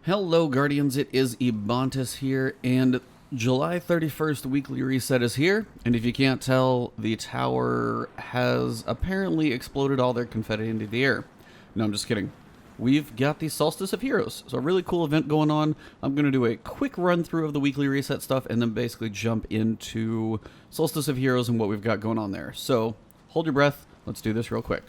Hello Guardians, it is Ebontis here, and July 31st weekly reset is here, and if you can't tell, the tower has apparently exploded all their confetti into the air. No, I'm just kidding. We've got the Solstice of Heroes, so a really cool event going on. I'm going to do a quick run through of the weekly reset stuff, and then basically jump into Solstice of Heroes and what we've got going on there. So, hold your breath, let's do this real quick.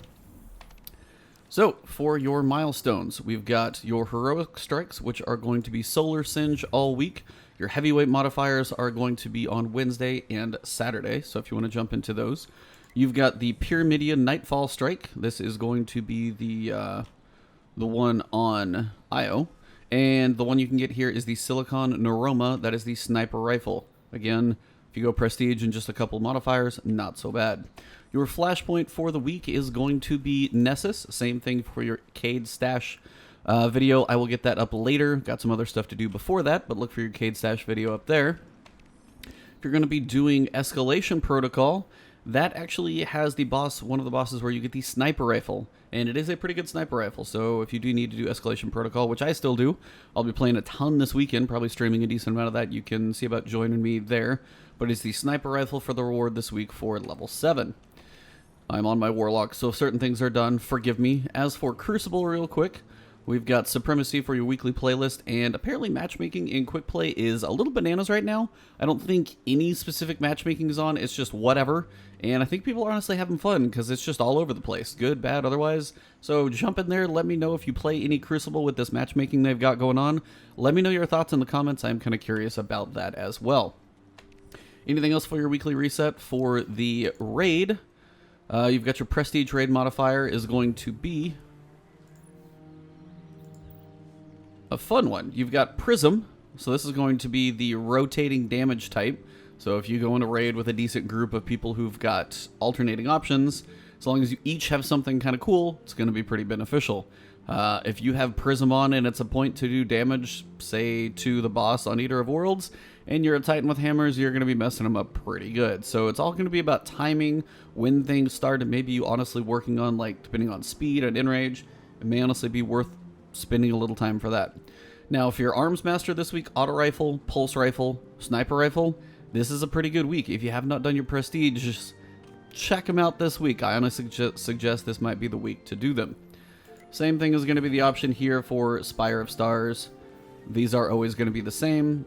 So, for your milestones, we've got your heroic strikes, which are going to be Solar Singe all week. Your heavyweight modifiers are going to be on Wednesday and Saturday, so if you want to jump into those. You've got the Pyramidion Nightfall strike. This is going to be the one on IO. And the one you can get here is the Silicon Neuroma. That is the sniper rifle. Again, if you go prestige and just a couple modifiers, not so bad. Your Flashpoint for the week is going to be Nessus. Same thing for your Cayde stash video. I will get that up later. Got some other stuff to do before that, but look for your Cayde stash video up there. If you're going to be doing Escalation Protocol, that actually has the boss, one of the bosses where you get the sniper rifle. And it is a pretty good sniper rifle, so if you do need to do Escalation Protocol, which I still do, I'll be playing a ton this weekend, probably streaming a decent amount of that. You can see about joining me there. But it's the sniper rifle for the reward this week for level 7. I'm on my Warlock, so if certain things are done, forgive me. As for Crucible, real quick, we've got Supremacy for your weekly playlist, and apparently matchmaking in Quick Play is a little bananas right now. I don't think any specific matchmaking is on, it's just whatever, and I think people are honestly having fun, because it's just all over the place, good, bad, otherwise. So jump in there, let me know if you play any Crucible with this matchmaking they've got going on. Let me know your thoughts in the comments, I'm kind of curious about that as well. Anything else for your weekly reset? For the raid, you've got your Prestige Raid modifier is going to be a fun one. You've got Prism, so this is going to be the rotating damage type. So if you go in a raid with a decent group of people who've got alternating options, as long as you each have something kind of cool, it's going to be pretty beneficial. If you have Prism on and it's a point to do damage, say to the boss on Eater of Worlds, and you're a Titan with hammers, you're going to be messing them up pretty good. So it's all going to be about timing, when things start, and maybe you honestly working on, like, depending on speed and in-range, it may honestly be worth spending a little time for that. Now, if you're Arms Master this week, Auto Rifle, Pulse Rifle, Sniper Rifle, this is a pretty good week. If you have not done your Prestige, just check them out this week. I honestly suggest this might be the week to do them. Same thing is going to be the option here for Spire of Stars. These are always going to be the same.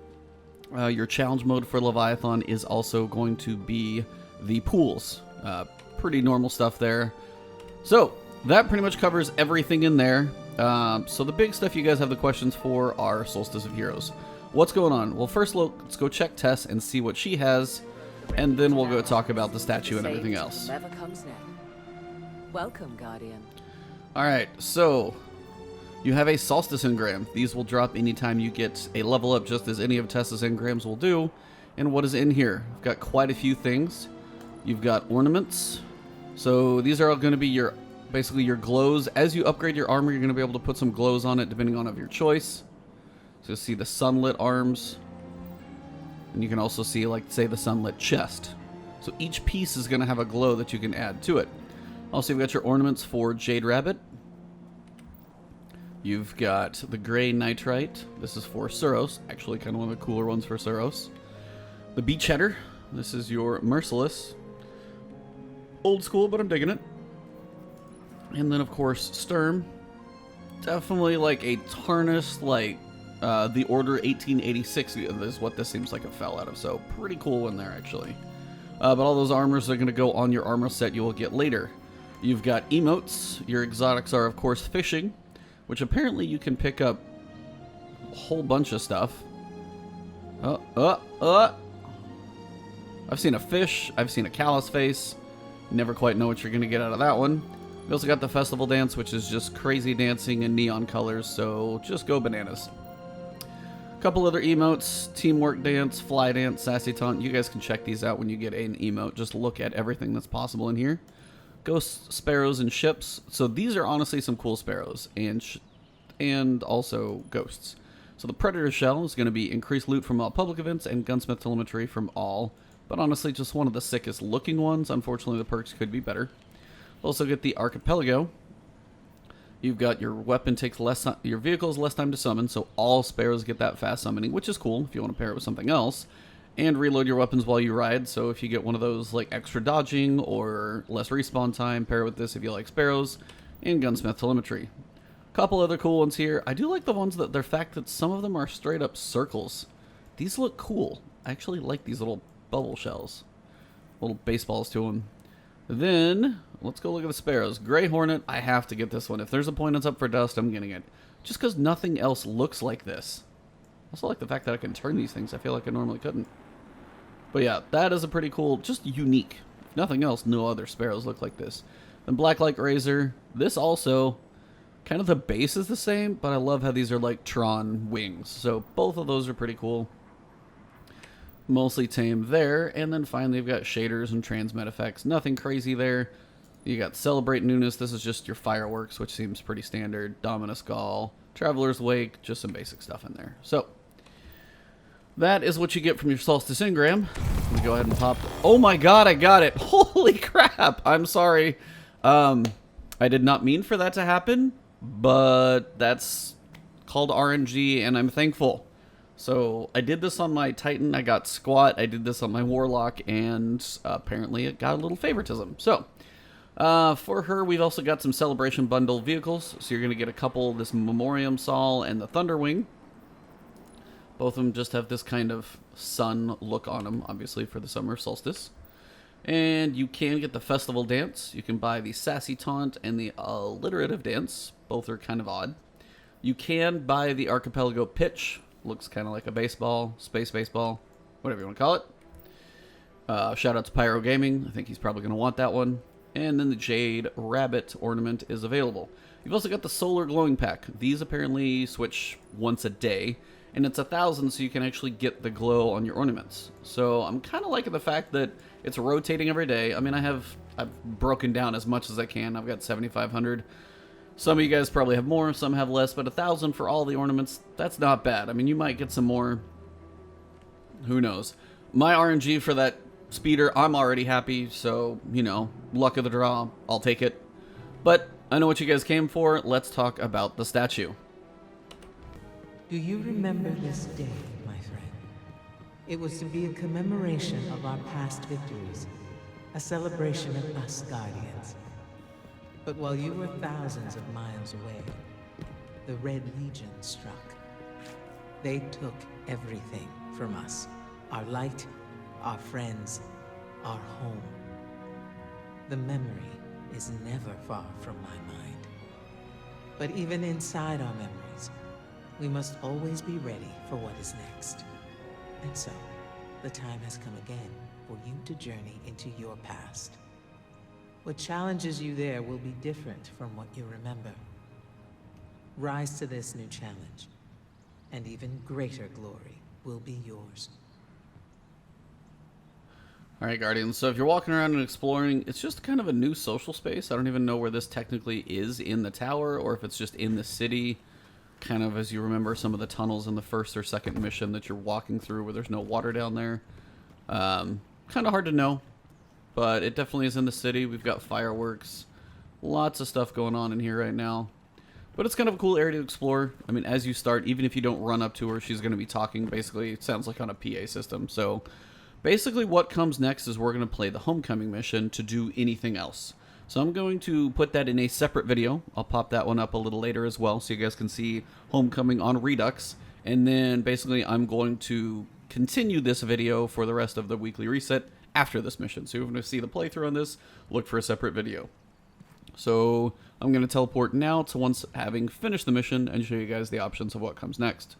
Your challenge mode for Leviathan is also going to be the pools. Pretty normal stuff there. So, that pretty much covers everything in there. So the big stuff you guys have the questions for are Solstice of Heroes. What's going on? Well, first let's go check Tess and see what she has, and then we'll go talk about the statue and everything else. Never comes now. Welcome, Guardian. Alright, so you have a Solstice engram. These will drop anytime you get a level up, just as any of Tess's engrams will do. And what is in here? I've got quite a few things. You've got ornaments. So these are all going to be your, basically your glows. As you upgrade your armor, you're going to be able to put some glows on it depending on of your choice. So you see the sunlit arms. And you can also see, like, say, the sunlit chest. So each piece is going to have a glow that you can add to it. Also, you've got your ornaments for Jade Rabbit. You've got the Gray Nitrite. This is for Suros. Actually, kind of one of the cooler ones for Suros. The Beach Header. This is your Merciless. Old school, but I'm digging it. And then, of course, Sturm. Definitely like a tarnished, like, the Order 1886 is what this seems like it fell out of. So, pretty cool one there, actually. But all those armors are going to go on your armor set you will get later. You've got emotes. Your exotics are, of course, fishing, which apparently you can pick up a whole bunch of stuff. I've seen a fish. I've seen a callus face. Never quite know what you're going to get out of that one. We also got the festival dance, which is just crazy dancing in neon colors, so just go bananas. A couple other emotes, teamwork dance, fly dance, sassy taunt. You guys can check these out when you get an emote. Just look at everything that's possible in here. Ghosts, sparrows, and ships. So these are honestly some cool sparrows, and also ghosts. So the Predator Shell is going to be increased loot from all public events and gunsmith telemetry from all, but honestly just one of the sickest looking ones. Unfortunately, the perks could be better. Also get the Archipelago. You've got your weapon takes less, your vehicle has less time to summon, so all Sparrows get that fast summoning, which is cool if you want to pair it with something else. And reload your weapons while you ride, so if you get one of those like extra dodging or less respawn time, pair it with this if you like Sparrows, and Gunsmith telemetry. Couple other cool ones here. I do like the ones that, the fact that some of them are straight up circles. These look cool. I actually like these little bubble shells. Little baseballs to them. Then, let's go look at the Sparrows. Grey Hornet, I have to get this one. If there's a point that's up for dust, I'm getting it. Just because nothing else looks like this. I also like the fact that I can turn these things. I feel like I normally couldn't. But yeah, that is a pretty cool, just unique. If nothing else, no other Sparrows look like this. Then Blacklight Razor. This also, kind of the base is the same, but I love how these are like Tron wings. So both of those are pretty cool. Mostly tame there. And then finally, you've got shaders and transmat effects. Nothing crazy there. You got Celebrate Newness. This is just your fireworks, which seems pretty standard. Dominus Gall, Traveler's Wake, just some basic stuff in there. So that is what you get from your Solstice engram. Let me go ahead and pop. Oh my god, I got it. Holy crap. I'm sorry. I did not mean for that to happen, but that's called RNG, and I'm thankful. So I did this on my Titan, I got Squat, I did this on my Warlock, and apparently it got a little favoritism. So, for her, we've also got some Celebration Bundle vehicles. So you're going to get a couple, this Memoriam Sol and the Thunderwing. Both of them just have this kind of sun look on them, obviously for the summer solstice. And you can get the Festival Dance. You can buy the Sassy Taunt and the Alliterative Dance. Both are kind of odd. You can buy the Archipelago Pitch. Looks kind of like a baseball, space baseball, whatever you want to call it. Shout out to Pyro Gaming. I think he's probably going to want that one. And then the Jade Rabbit ornament is available. You've also got the Solar Glowing Pack. These apparently switch once a day, and it's 1,000, so you can actually get the glow on your ornaments. So I'm kind of liking the fact that it's rotating every day. I mean, I've broken down as much as I can. I've got 7,500. Some of you guys probably have more, some have less, but 1,000 for all the ornaments, that's not bad. I mean, you might get some more. Who knows? My RNG for that speeder, I'm already happy, so, you know, luck of the draw, I'll take it. But I know what you guys came for. Let's talk about the statue. Do you remember this day, my friend? It was to be a commemoration of our past victories, a celebration of us Guardians. But while you were thousands of miles away, the Red Legion struck. They took everything from us. Our light, our friends, our home. The memory is never far from my mind. But even inside our memories, we must always be ready for what is next. And so, the time has come again for you to journey into your past. What challenges you there will be different from what you remember. Rise to this new challenge, and even greater glory will be yours. Alright, Guardians, so if you're walking around and exploring, it's just kind of a new social space. I don't even know where this technically is in the tower, or if it's just in the city. Kind of as you remember some of the tunnels in the first or second mission that you're walking through where there's no water down there. Kind of hard to know. But it definitely is in the city. We've got fireworks. Lots of stuff going on in here right now. But it's kind of a cool area to explore. I mean, as you start, even if you don't run up to her, she's going to be talking. Basically, it sounds like on a PA system. So, basically what comes next is we're going to play the Homecoming mission to do anything else. So I'm going to put that in a separate video. I'll pop that one up a little later as well, so you guys can see Homecoming on Redux. And then, basically, I'm going to continue this video for the rest of the weekly reset after this mission. So if you want to see the playthrough on this, look for a separate video. So I'm going to teleport now to once having finished the mission and show you guys the options of what comes next.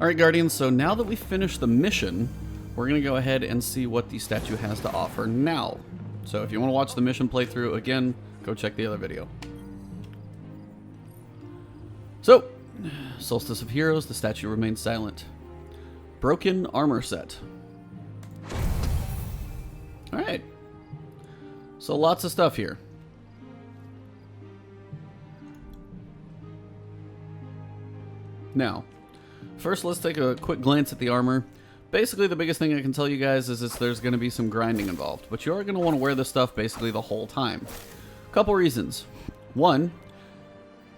Alright, Guardians, so now that we've finished the mission, we're going to go ahead and see what the statue has to offer now. So if you want to watch the mission playthrough, again, go check the other video. So, Solstice of Heroes, the statue remains silent. Broken armor set. Alright. So lots of stuff here. Now, first let's take a quick glance at the armor. Basically, the biggest thing I can tell you guys is there's going to be some grinding involved. But you are going to want to wear this stuff basically the whole time. Couple reasons. One,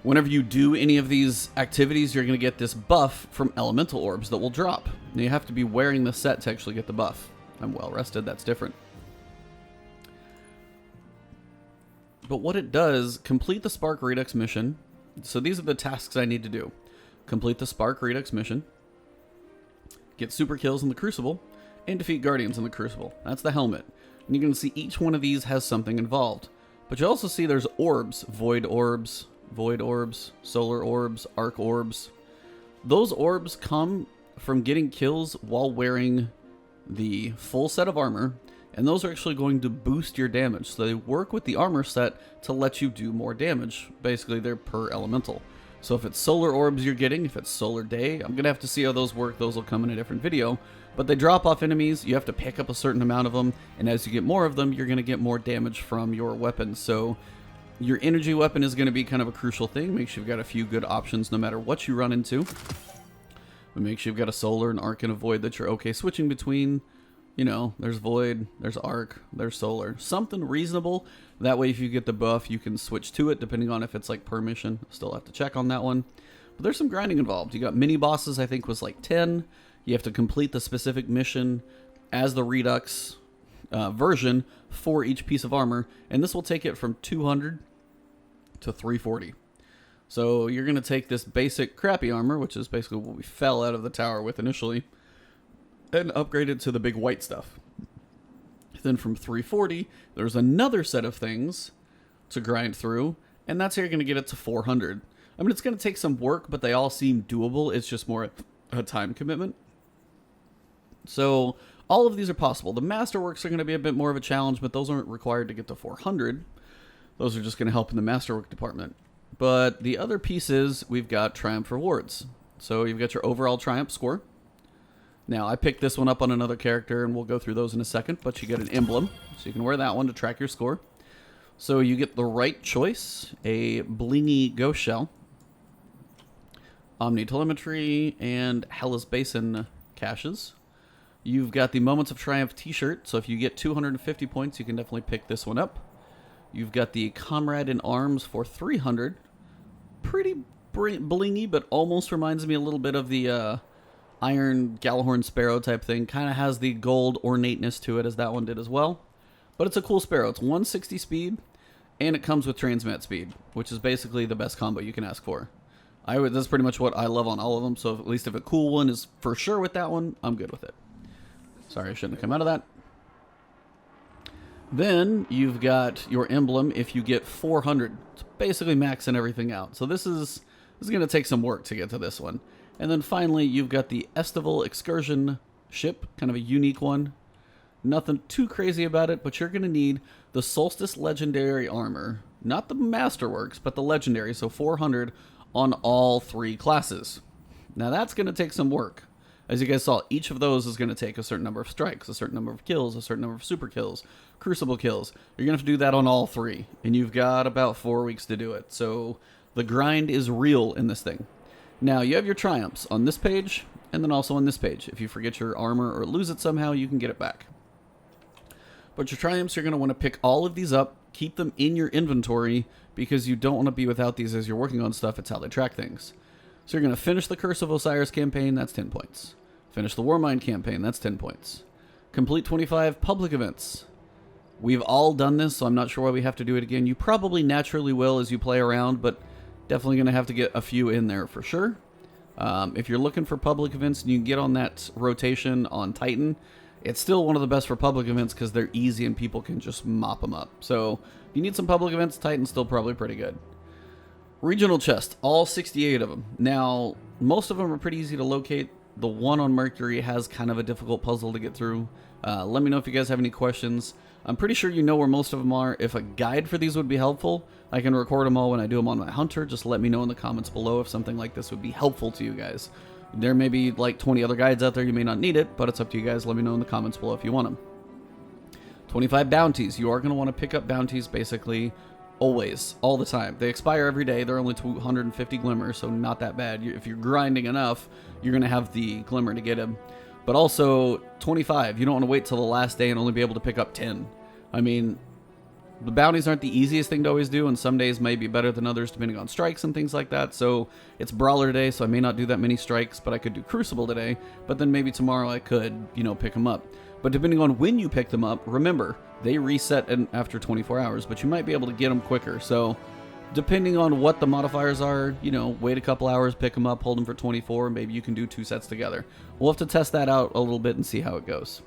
Whenever you do any of these activities, you're going to get this buff from elemental orbs that will drop. Now you have to be wearing the set to actually get the buff. I'm well rested, that's different. But what it does, complete the Spark Redox mission. So these are the tasks I need to do. Complete the Spark Redox mission, get super kills in the Crucible, and defeat Guardians in the Crucible. That's the helmet. And you can see each one of these has something involved. But you also see there's orbs, void orbs, solar orbs, arc orbs. Those orbs come from getting kills while wearing the full set of armor, and those are actually going to boost your damage. So they work with the armor set to let you do more damage. Basically, they're per elemental. So if it's solar orbs you're getting, if it's solar day, I'm going to have to see how those work. Those will come in a different video. But they drop off enemies, you have to pick up a certain amount of them, and as you get more of them, you're going to get more damage from your weapons. So your energy weapon is going to be kind of a crucial thing. Make sure you've got a few good options no matter what you run into. But make sure you've got a solar, an arc, and a void that you're okay switching between. You know, there's void, there's arc, there's solar. Something reasonable. That way if you get the buff, you can switch to it depending on if it's like per mission. Still have to check on that one. But there's some grinding involved. You got mini bosses, I think was like 10. You have to complete the specific mission as the Redux version for each piece of armor. And this will take it from 200 to 340. So you're going to take this basic crappy armor, which is basically what we fell out of the tower with initially, and upgrade it to the big white stuff. Then from 340, there's another set of things to grind through, and that's how you're going to get it to 400. I mean, it's going to take some work, but they all seem doable. It's just more a time commitment. So all of these are possible. The Masterworks are going to be a bit more of a challenge, but those aren't required to get to 400. Those are just going to help in the Masterwork department. But the other pieces, we've got Triumph rewards. So you've got your overall Triumph score. Now, I picked this one up on another character, and we'll go through those in a second, but you get an emblem, so you can wear that one to track your score. So you get the right choice, a blingy ghost shell, Omni Telemetry, and Hellas Basin caches. You've got the Moments of Triumph t-shirt, so if you get 250 points, you can definitely pick this one up. You've got the Comrade in Arms for 300. Pretty blingy, but almost reminds me a little bit of the Iron Galahorn Sparrow type thing. Kind of has the gold ornateness to it as that one did as well. But it's a cool Sparrow. It's 160 speed, and it comes with Transmat speed, which is basically the best combo you can ask for. That's pretty much what I love on all of them, so at least if a cool one is for sure with that one, I'm good with it. Sorry, I shouldn't have come out of that. Then you've got your emblem if you get 400. It's basically maxing everything out. So this is going to take some work to get to this one. And then finally, you've got the Estival Excursion ship, kind of a unique one. Nothing too crazy about it, but you're going to need the Solstice Legendary Armor. Not the Masterworks, but the Legendary, so 400 on all 3 classes. Now that's going to take some work. As you guys saw, each of those is going to take a certain number of strikes, a certain number of kills, a certain number of super kills, Crucible kills. You're going to have to do that on all 3, and you've got about 4 weeks to do it. So the grind is real in this thing. Now, you have your triumphs on this page, and then also on this page. If you forget your armor or lose it somehow, you can get it back. But your triumphs, you're going to want to pick all of these up, keep them in your inventory, because you don't want to be without these as you're working on stuff. It's how they track things. So you're going to finish the Curse of Osiris campaign, that's 10 points. Finish the Warmind campaign, that's 10 points. Complete 25 public events. We've all done this, so I'm not sure why we have to do it again. You probably naturally will as you play around, but definitely going to have to get a few in there for sure. If you're looking for public events and you can get on that rotation on Titan, it's still one of the best for public events because they're easy and people can just mop them up. So if you need some public events, Titan's still probably pretty good. Regional chest, all 68 of them. Now, most of them are pretty easy to locate. The one on Mercury has kind of a difficult puzzle to get through. Let me know if you guys have any questions. I'm pretty sure you know where most of them are. If a guide for these would be helpful, I can record them all when I do them on my Hunter. Just let me know in the comments below if something like this would be helpful to you guys. There may be like 20 other guides out there. You may not need it, but it's up to you guys. Let me know in the comments below if you want them. 25 bounties. You are going to want to pick up bounties basically always, all the time. They expire every day. They're only 250 glimmers, so not that bad. If you're grinding enough, you're going to have the glimmer to get them. But also, 25. You don't want to wait till the last day and only be able to pick up 10. I mean, The bounties aren't the easiest thing to always do, and some days may be better than others depending on strikes and things like that. So it's Brawler day, so I may not do that many strikes, but I could do Crucible today. But then maybe tomorrow I could, pick them up. But depending on when you pick them up, remember, they reset after 24 hours, but you might be able to get them quicker. So depending on what the modifiers are, wait a couple hours, pick them up, hold them for 24, and maybe you can do 2 sets together. We'll have to test that out a little bit and see how it goes.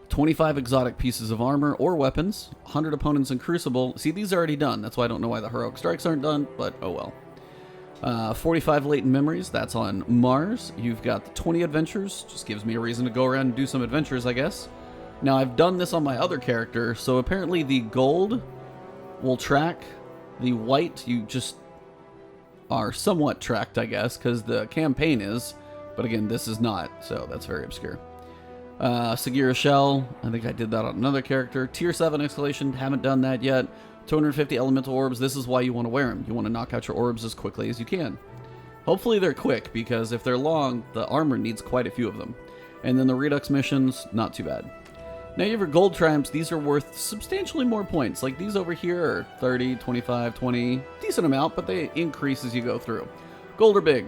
25 exotic pieces of armor or weapons, 100 opponents in Crucible. See, these are already done. That's why I don't know why the heroic strikes aren't done, but oh well. 45 latent memories. That's on Mars. You've got the 20 adventures. Just gives me a reason to go around and do some adventures, I guess. Now, I've done this on my other character, so apparently the gold will track. The white, you just are somewhat tracked, I guess, because the campaign is. But again, this is not, so that's very obscure. Sagira Shell, I think I did that on another character. Tier 7 escalation, haven't done that yet. 250 elemental orbs, this is why you want to wear them. You want to knock out your orbs as quickly as you can. Hopefully they're quick, because if they're long, the armor needs quite a few of them. And then the Redox Missions, not too bad. Now you have your gold Tramps, these are worth substantially more points. Like these over here are 30, 25, 20, decent amount, but they increase as you go through. Gold are big.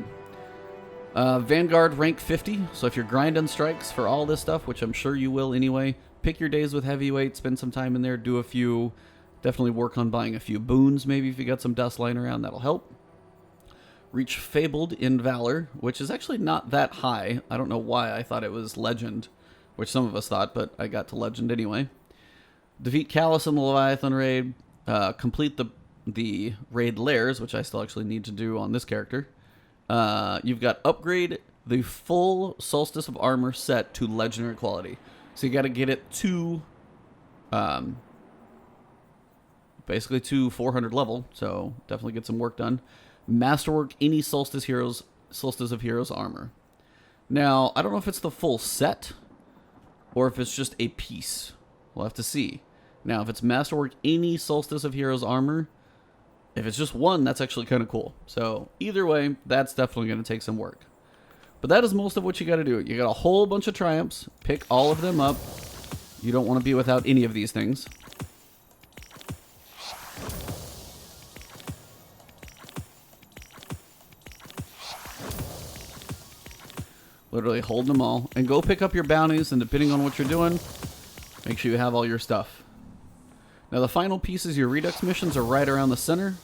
Vanguard rank 50, so if you're grinding strikes for all this stuff, which I'm sure you will anyway, pick your days with heavyweight, spend some time in there, do a few, definitely work on buying a few boons, maybe if you got some dust lying around, that'll help. Reach Fabled in Valor, which is actually not that high. I don't know why I thought it was Legend, which some of us thought, but I got to Legend anyway. Defeat Callus in the Leviathan raid, complete the raid Lairs, which I still actually need to do on this character. You've got upgrade the full Solstice of Armor set to legendary quality. So you got to get it to, basically to 400 level. So definitely get some work done. Masterwork any Solstice of Heroes armor. Now, I don't know if it's the full set or if it's just a piece. We'll have to see. Now, if it's Masterwork any Solstice of Heroes armor, if it's just one, that's actually kind of cool. So either way, that's definitely going to take some work. But that is most of what you got to do. You got a whole bunch of triumphs. Pick all of them up. You don't want to be without any of these things. Literally hold them all. And go pick up your bounties, and depending on what you're doing, make sure you have all your stuff. Now the final pieces, your Redox Missions, are right around the center.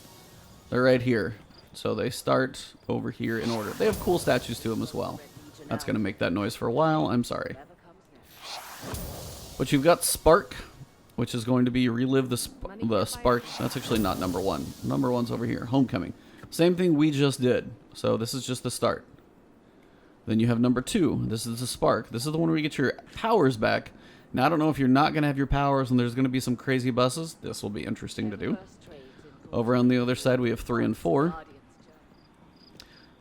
They're right here. So they start over here in order. They have cool statues to them as well. That's going to make that noise for a while. I'm sorry. But you've got Spark, which is going to be relive the Spark. That's actually not number one. Number one's over here. Homecoming. Same thing we just did. So this is just the start. Then you have number 2. This is the Spark. This is the one where you get your powers back. Now, I don't know if you're not going to have your powers and there's going to be some crazy buses. This will be interesting to do. Over on the other side, we have 3 and 4.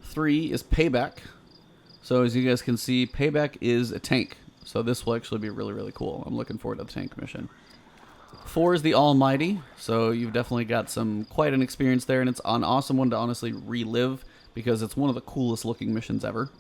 3 is Payback. So as you guys can see, Payback is a tank. So this will actually be really, really cool. I'm looking forward to the tank mission. 4 is the Almighty. So you've definitely got quite an experience there. And it's an awesome one to honestly relive because it's one of the coolest looking missions ever.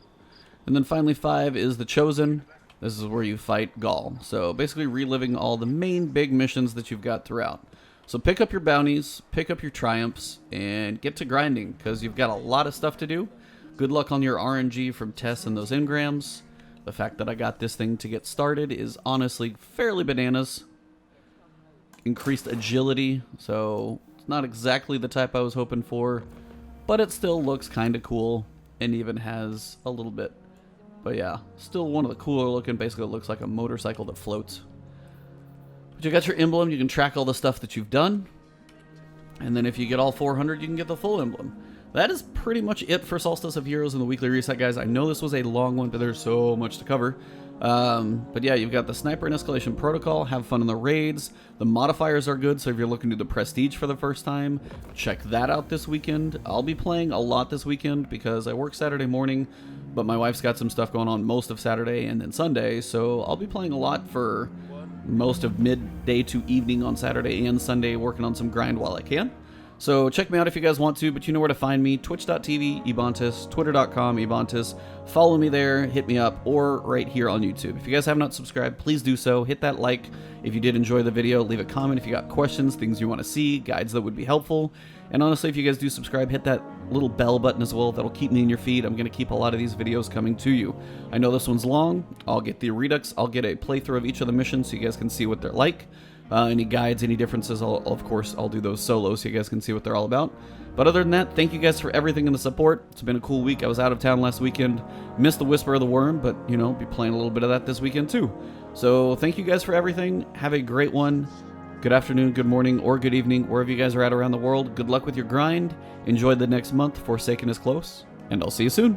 And then finally 5 is the Chosen. This is where you fight Gaul. So basically reliving all the main big missions that you've got throughout. So pick up your bounties, pick up your triumphs, and get to grinding because you've got a lot of stuff to do. Good luck on your RNG from Tess and those engrams. The fact that I got this thing to get started is honestly fairly bananas. Increased agility, so it's not exactly the type I was hoping for, but it still looks kind of cool and even has a little bit. But yeah, still one of the cooler looking. Basically, it looks like a motorcycle that floats. But you got your emblem. You can track all the stuff that you've done. And then if you get all 400, you can get the full emblem. That is pretty much it for Solstice of Heroes in the weekly reset, guys. I know this was a long one, but there's so much to cover. But yeah, you've got the Sniper and Escalation Protocol. Have fun in the raids. The modifiers are good, so if you're looking to do the Prestige for the first time, check that out this weekend. I'll be playing a lot this weekend because I work Saturday morning, but my wife's got some stuff going on most of Saturday and then Sunday, so I'll be playing a lot for most of midday to evening on Saturday and Sunday, working on some grind while I can. So check me out if you guys want to, but you know where to find me. Twitch.tv, Ebontis, Twitter.com, Ebontis. Follow me there, hit me up, or right here on YouTube. If you guys have not subscribed, please do so. Hit that like if you did enjoy the video. Leave a comment if you got questions, things you want to see, guides that would be helpful. And honestly, if you guys do subscribe, hit that little bell button as well. That'll keep me in your feed. I'm going to keep a lot of these videos coming to you. I know this one's long. I'll get the Redux. I'll get a playthrough of each of the missions so you guys can see what they're like. Any guides, any differences, of course, I'll do those solo so you guys can see what they're all about. But other than that, thank you guys for everything and the support. It's been a cool week. I was out of town last weekend. Missed the Whisper of the Worm, but, you know, be playing a little bit of that this weekend too. So thank you guys for everything. Have a great one. Good afternoon, good morning, or good evening, wherever you guys are at around the world. Good luck with your grind. Enjoy the next month. Forsaken is close, and I'll see you soon.